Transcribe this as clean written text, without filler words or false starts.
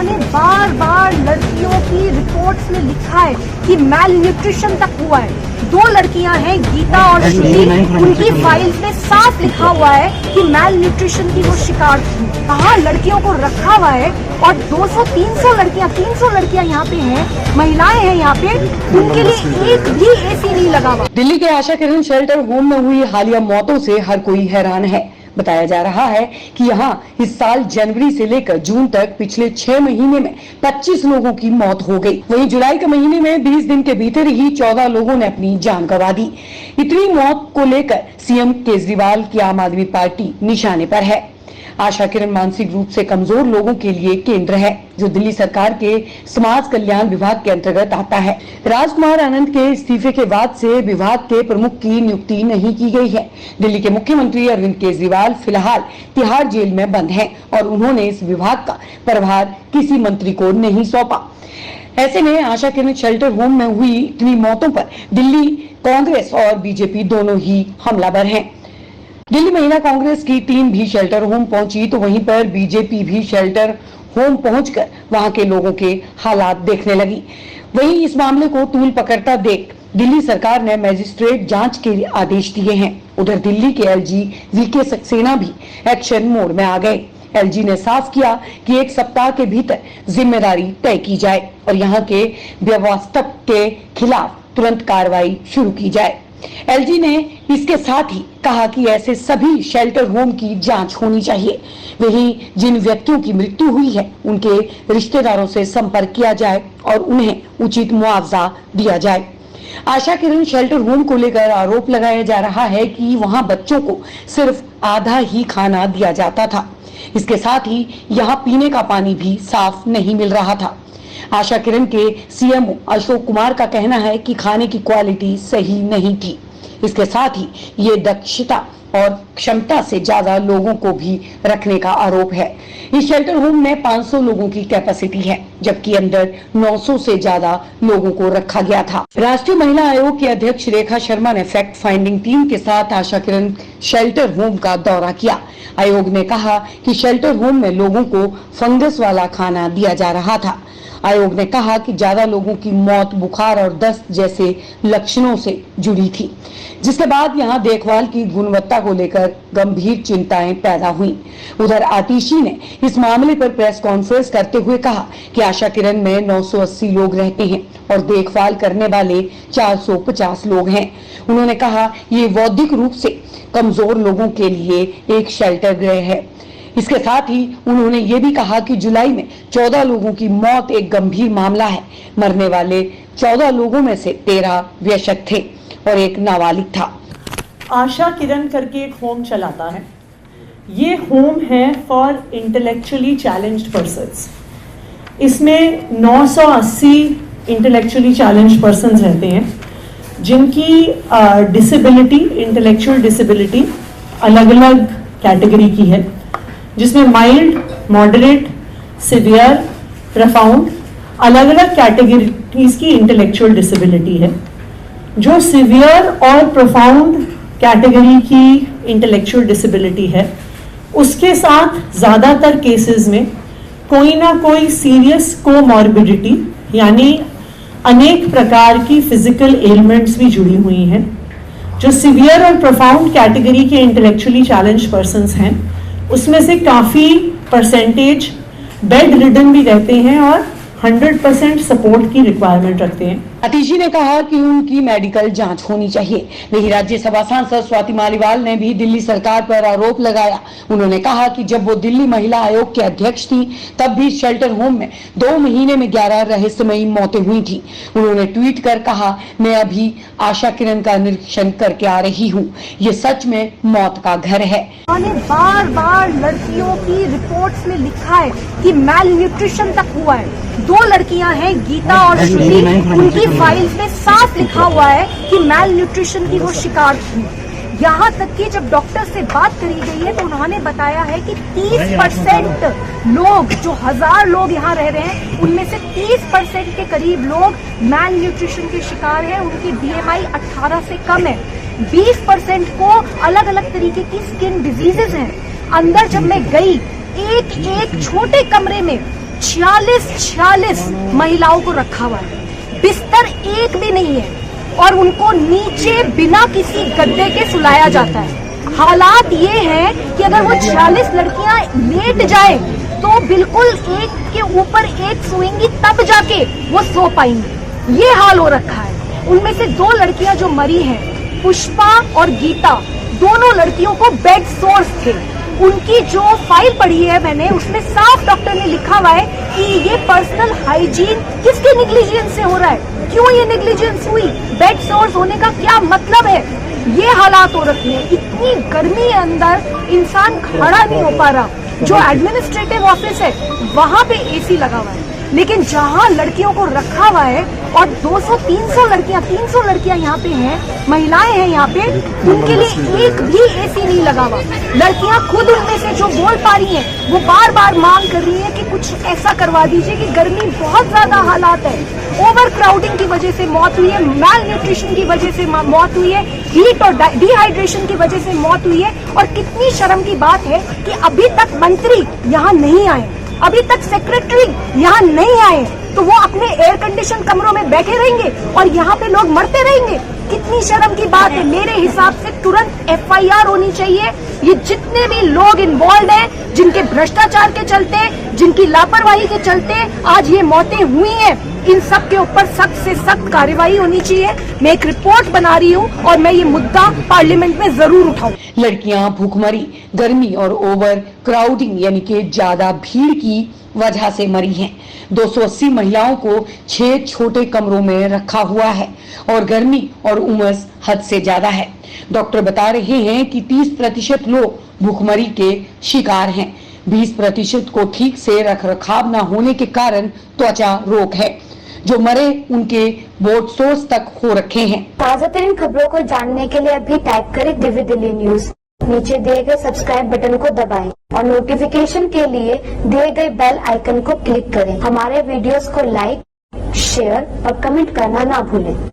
उन्होंने बार बार लड़कियों की रिपोर्ट्स में लिखा है कि मैल न्यूट्रिशन तक हुआ है। 2 लड़कियां हैं गीता और श्रुति, उनकी फाइल्स में साफ लिखा हुआ है कि मैल न्यूट्रिशन की वो शिकार थी। कहाँ लड़कियों को रखा हुआ है और 200-300 लड़कियां 300 लड़कियां यहाँ पे हैं, महिलाएं हैं यहाँ पे, उनके लिए एक भी एसी नहीं लगा हुआ। दिल्ली के आशा किरण शेल्टर होम में हुई हालिया मौतों से हर कोई हैरान है। बताया जा रहा है कि यहाँ इस साल जनवरी से लेकर जून तक पिछले 6 महीने में 25 लोगों की मौत हो गई। वहीं जुलाई के महीने में 20 दिन के भीतर ही 14 लोगों ने अपनी जान गंवा दी। इतनी मौत को लेकर सीएम केजरीवाल की आम आदमी पार्टी निशाने पर है। आशा किरण मानसिक रूप से कमजोर लोगों के लिए केंद्र है, जो दिल्ली सरकार के समाज कल्याण विभाग के अंतर्गत आता है। राजकुमार आनंद के इस्तीफे के बाद से विभाग के प्रमुख की नियुक्ति नहीं की गई है। दिल्ली के मुख्यमंत्री अरविंद केजरीवाल फिलहाल तिहाड़ जेल में बंद हैं और उन्होंने इस विभाग का प्रभार किसी मंत्री को नहीं सौंपा। ऐसे में आशा किरण शेल्टर होम में हुई इतनी मौतों पर दिल्ली कांग्रेस और बीजेपी दोनों ही हमलावर हैं। दिल्ली महिला कांग्रेस की टीम भी शेल्टर होम पहुंची तो वहीं पर बीजेपी भी शेल्टर होम पहुंचकर वहां के लोगों के हालात देखने लगी। वहीं इस मामले को तूल पकड़ता देख दिल्ली सरकार ने मजिस्ट्रेट जांच के आदेश दिए हैं। उधर दिल्ली के एलजी वीके सक्सेना भी एक्शन मोड में आ गए। एलजी ने साफ किया कि 1 सप्ताह के भीतर जिम्मेदारी तय की जाए और यहाँ के व्यवस्थक के खिलाफ तुरंत कार्रवाई शुरू की जाए। एलजी ने इसके साथ ही कहा कि ऐसे सभी शेल्टर होम की जांच होनी चाहिए। वहीं जिन व्यक्तियों की मृत्यु हुई है उनके रिश्तेदारों से संपर्क किया जाए और उन्हें उचित मुआवजा दिया जाए। आशा किरण शेल्टर होम को लेकर आरोप लगाया जा रहा है कि वहां बच्चों को सिर्फ आधा ही खाना दिया जाता था। इसके साथ ही यहाँ पीने का पानी भी साफ नहीं मिल रहा था। आशा किरण के सीएमओ अशोक कुमार का कहना है कि खाने की क्वालिटी सही नहीं थी। इसके साथ ही ये दक्षता और क्षमता से ज्यादा लोगों को भी रखने का आरोप है। इस शेल्टर होम में 500 लोगों की कैपेसिटी है, जबकि अंदर 900 से ज्यादा लोगों को रखा गया था। राष्ट्रीय महिला आयोग की अध्यक्ष रेखा शर्मा ने फैक्ट फाइंडिंग टीम के साथ आशा किरण शेल्टर होम का दौरा किया। आयोग ने कहा कि शेल्टर होम में लोगों को फंगस वाला खाना दिया जा रहा था। आयोग ने कहा कि ज्यादा लोगों की मौत बुखार और दस्त जैसे लक्षणों से जुड़ी थी, जिसके बाद यहां देखभाल की गुणवत्ता को लेकर गंभीर चिंताएं पैदा हुई। उधर आतिशी ने इस मामले पर प्रेस कॉन्फ्रेंस करते हुए कहा कि आशा किरण में 980 लोग रहते हैं और देखभाल करने वाले 450 लोग हैं। उन्होंने कहा ये बौद्धिक रूप से कमजोर लोगों के लिए एक शेल्टर गृह है। इसके साथ ही उन्होंने ये भी कहा कि जुलाई में 14 लोगों की मौत एक गंभीर मामला है। मरने वाले 14 लोगों में से 13 वयस्क थे और एक नाबालिग था। आशा किरण करके एक होम चलाता है। ये होम है फॉर इंटेलेक्चुअली चैलेंज्ड पर्सन्स। इसमें 980 इंटेलेक्चुअली चैलेंज्ड पर्सन्स रहते हैं, जिनकी डिसेबिलिटी, इंटेलेक्चुअल डिसेबिलिटी अलग अलग कैटेगरी की है, जिसमें माइल्ड, मॉडरेट, सिवियर, प्रफाउंड अलग अलग कैटेगरीज की इंटेलेक्चुअल डिसेबिलिटी है। जो सिवियर और प्रोफाउंड कैटेगरी की इंटेलेक्चुअल डिसेबिलिटी है, उसके साथ ज़्यादातर केसेस में कोई ना कोई सीरियस कोमॉर्बिडिटी यानी अनेक प्रकार की फिजिकल एलिमेंट्स भी जुड़ी हुई हैं। जो सिवियर और प्रोफाउंड कैटेगरी के इंटेलेक्चुअली चैलेंज पर्सन्स हैं, उसमें से काफ़ी परसेंटेज बेड रिडन भी रहते हैं और 100% सपोर्ट की रिक्वायरमेंट रखते हैं। आतिशी ने कहा कि उनकी मेडिकल जांच होनी चाहिए। वहीं राज्यसभा सांसद स्वाति मालीवाल ने भी दिल्ली सरकार पर आरोप लगाया। उन्होंने कहा कि जब वो दिल्ली महिला आयोग के अध्यक्ष थी, तब भी शेल्टर होम में 2 महीने में 11 रहस्यमयी मौतें हुई थी। उन्होंने ट्वीट कर कहा, मैं अभी आशा किरण का निरीक्षण करके आ रही हूँ, ये सच में मौत का घर है। उन्होंने बार बार लड़कियों की रिपोर्ट्स में लिखा है कि मैल न्यूट्रिशन तक हुआ है। 2 लड़कियां हैं गीता और श्रुति, उनकी फाइल्स में साफ लिखा हुआ है कि मैल न्यूट्रिशन की वो शिकार थी। यहाँ तक कि जब डॉक्टर से बात करी गई है तो उन्होंने बताया है कि 30% लोग, जो 1000 लोग यहाँ रह रहे हैं, उनमें से 30% के करीब लोग मैल न्यूट्रिशन के शिकार हैं। उनकी BMI 18 से कम है। 20% को अलग अलग तरीके की स्किन डिजीजेज हैं। अंदर जब मैं गई, एक छोटे कमरे में 46 महिलाओं को रखा हुआ है, बिस्तर एक भी नहीं है और उनको नीचे बिना किसी गद्दे के सुलाया जाता है। हालात ये हैं कि अगर वो 46 लड़कियां लेट जाए तो बिल्कुल एक के ऊपर एक सोएंगी तब जाके वो सो पाएंगी। ये हाल हो रखा है। उनमें से 2 लड़कियां जो मरी हैं, पुष्पा और गीता, दोनों लड़कियों को बेड सोर्स थे। उनकी जो फाइल पढ़ी है मैंने, उसमें साफ डॉक्टर ने लिखा हुआ है कि ये पर्सनल हाइजीन किसके नेग्लिजेंस से हो रहा है, क्यों ये नेग्लिजेंस हुई, बेड सोर्स होने का क्या मतलब है। ये हालात हो रखे हैं। इतनी गर्मी के अंदर इंसान खड़ा नहीं हो पा रहा। जो एडमिनिस्ट्रेटिव ऑफिस है वहां पे एसी लगा हुआ है, लेकिन जहां लड़कियों को रखा हुआ है और 200-300 लड़कियां 300 लड़कियां यहाँ पे हैं, महिलाएं हैं यहाँ पे, उनके लिए एक भी एसी नहीं लगा हुआ। लड़कियां खुद उनमें से जो बोल पा रही हैं वो बार बार मांग कर रही है कि कुछ ऐसा करवा दीजिए कि गर्मी बहुत ज्यादा हालात है, ओवर क्राउडिंग की वजह से मौत हुई है, मैल न्यूट्रिशन की वजह से मौत हुई है, हीट और डिहाइड्रेशन की वजह से मौत हुई है। और कितनी शर्म की बात है कि अभी तक मंत्री यहाँ नहीं आए, अभी तक सेक्रेटरी यहाँ नहीं आए, तो वो अपने एयर कंडीशन कमरों में बैठे रहेंगे और यहाँ पे लोग मरते रहेंगे। कितनी शर्म की बात है। मेरे हिसाब से तुरंत FIR होनी चाहिए। ये जितने भी लोग इन्वॉल्व हैं, जिनके भ्रष्टाचार के चलते, जिनकी लापरवाही के चलते आज ये मौतें हुई हैं, इन सब के ऊपर सख्त से सख्त कार्रवाई होनी चाहिए। मैं एक रिपोर्ट बना रही हूँ और मैं ये मुद्दा पार्लियामेंट में जरूर उठाऊं। लड़कियां भूखमरी, गर्मी और ओवर क्राउडिंग यानी कि ज्यादा भीड़ की वजह से मरी हैं। 280 महिलाओं को 6 छोटे कमरों में रखा हुआ है और गर्मी और उमस हद से ज्यादा है। डॉक्टर बता रहे हैं कि 30% लोग भूखमरी के शिकार हैं। 20% को ठीक से रखरखाव न होने के कारण त्वचा रोग है। जो मरे उनके बोर्ड सोर्स तक हो रखे हैं। ताजा तरीन खबरों को जानने के लिए अभी टाइप करें दिव्य दिल्ली न्यूज। नीचे दिए गए सब्सक्राइब बटन को दबाएं और नोटिफिकेशन के लिए दिए गए बेल आइकन को क्लिक करें। हमारे वीडियोस को लाइक, शेयर और कमेंट करना ना भूलें।